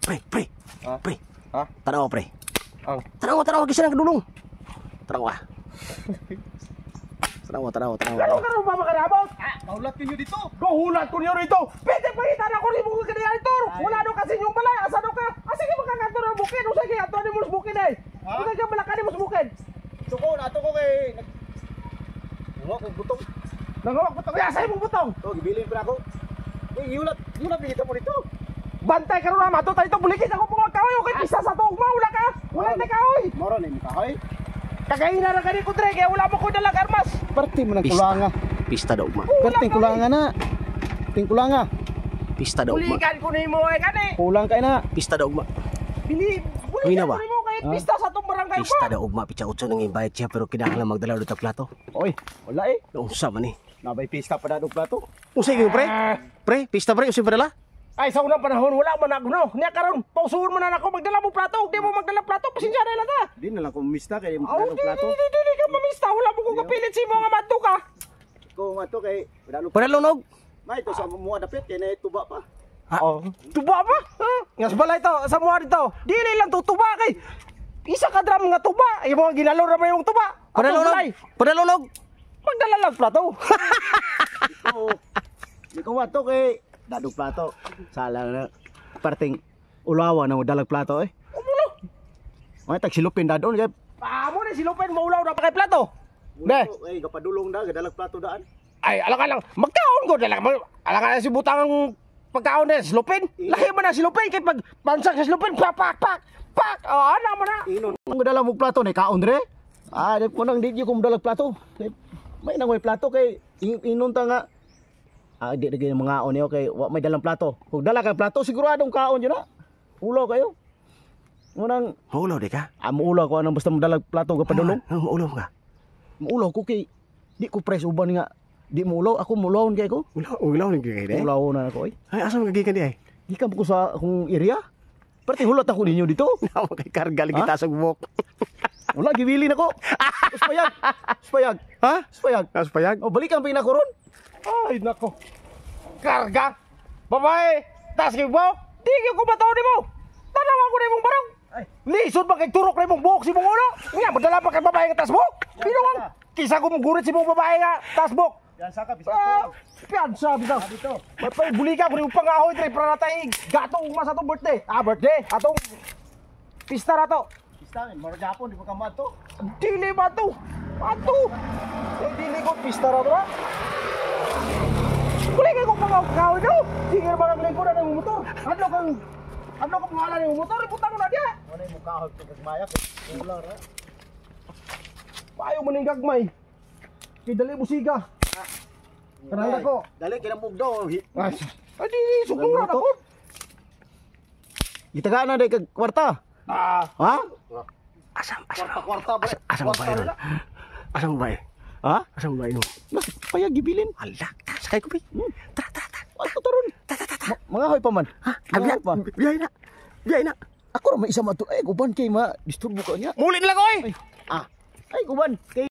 Pre. Pre. Ha? Tanaw, pre. Ang. Tanaw, kasi nang kadulong. Tanaw. Tanaw. Karon ba makarabot? Maulat ninyo dito. Guhulat ko niyo rito. Pwede pa kita na ko ni mo kaniya ito. Wala do kasi yung balay. Asa do ka? Asa ka makakanto ng bukid? Usa kay ato ni mo bukid ay. Usa ka balakani mo bukid. Suko na ato ko kay Ngok ko butong. Nangawak butong. Asa imong butong? Oh, gibilin pa ako. Yulat dito mo dito. Bantay karon na mato tayo bulikit ako pong kahoy okay pisa sa tugma wala ka. Wala tay kahoy. Moro ni kahoy. Kagaina ra kani ko dre kay wala mo ko dalag armas. Perti mo nang kulanga. Pista daw ugma. Perti kulanga na. Ting kulanga. Pista daw ugma. Bulikan ko nimo ay kani. Kulang kay na. Pista daw ugma. Bulikan ko nimo kay pista sa tong barangay ko. Pista daw ugma picha utso nang imbayad siya pero kinahanglan magdala do ta plato. Oy, wala eh. Unsa man ni? Nabay pista pa dadog plato. Unsa gyud pre? Pre, pista pre usi padala? Ay sa unang panahon wala man agno. Niya karon pausuhon man na ako magdala mo plato. Di mo magdala plato pasensya na lang ta. Di na lang ko mista kay mo Oh, dadog plato. di ka mamista. Wala mo ko kapilit si mo nga madto ka. Ko nga to kay dadog. Padalong. May to sa mo dapit kay na tuba pa. Oh, tuba ba? Nga sa balay to, sa mga dito. Dili lang to tuba kay isa ka drum nga tuba. Ay mo ginalor na ba yung tuba? Padalong. Magdala lang plato. Di ko nga to kay dadog plato. Sala na parting ulawa na mo dalag plato eh. Umulo. May tag silupin dadon kay Amo na silupin mo ulaw na pa kay plato. Be, ay kapadulong da dalag plato daan. Ay, alaka lang. Magkaon ko dala. Alaka lang si butang pagkaon na silupin. Lahi man na silupin kay pag pansag sa silupin pak. Oh, ana mo na. Inon. Ang dala mo plato ni kaon dire. Ah, di ko nang di ko dalag plato. May nangoy plato kay inon ta nga. Ah, di lagi mga aon niyo kay wa may dalang plato. Kung dala kay plato siguradong kaon yun na. Ulo kayo. Munang Maulaw di ka? ulo ko anong basta mo dalag plato ka padulong. Maulaw ka. Ulo ko kay di ko press uban nga. Di mo ulaw ako mulawon kay ko. Ulaw ni kay dai. Ulaw na ako eh. Ay asa man gikan di ay? Gikan ko sa akong area. Perti hulot ako ninyo dito. Nawa kay karga lagi ta sa gubok. Wala gibilin ako. Spayag. Ha? Spayag. Payag. O balikan pa ko ron. Ay, nako. Karga. Babae. Tas kay buhok. Di ko bataw ni mo. Tanawan ko na imong barong. Ay. Lisod ba kay turok na imong buhok si mong ulo? Nga, madala pa kay babae nga tas buhok. Pinungang. Kisa ko mong si mong babae nga tas buhok. Yan saka Piyansa, bisa. dito. May bulika ko rin pangahoy tre para natay gatong mas atong birthday. Birthday. Atong pista na to. Istangin, mara Japon di ko kamad to. Dili ba to? Ato. Dili ko pista na to na. Kulay kayo kong pangahoy do. Sige ba kang lingkod na ng motor? Ano kang pangalan ng motor? Iputang mo na diya. Ano yung mukha ko kagmayak? Ular ha. Ayaw mo ning gagmay. Kay dali musiga. Kananda ko. Dali kinambog daw. Ay di sugura na ko. Gitagaan na day kag kwarta. Ha? Asam Kwarta ba? Asam ba yun? Asam ba yun? Ha? Asam ba yun? Mas payag gibilin. Hala, sakay ko bi. Tara. Ato taron. Mga hoy pa man. Ha? Mga hoy pa. Biyay na. Ako ra may isa mato. Ay guban kay ma disturbo ka niya. Muli na lang oy. Ay guban kay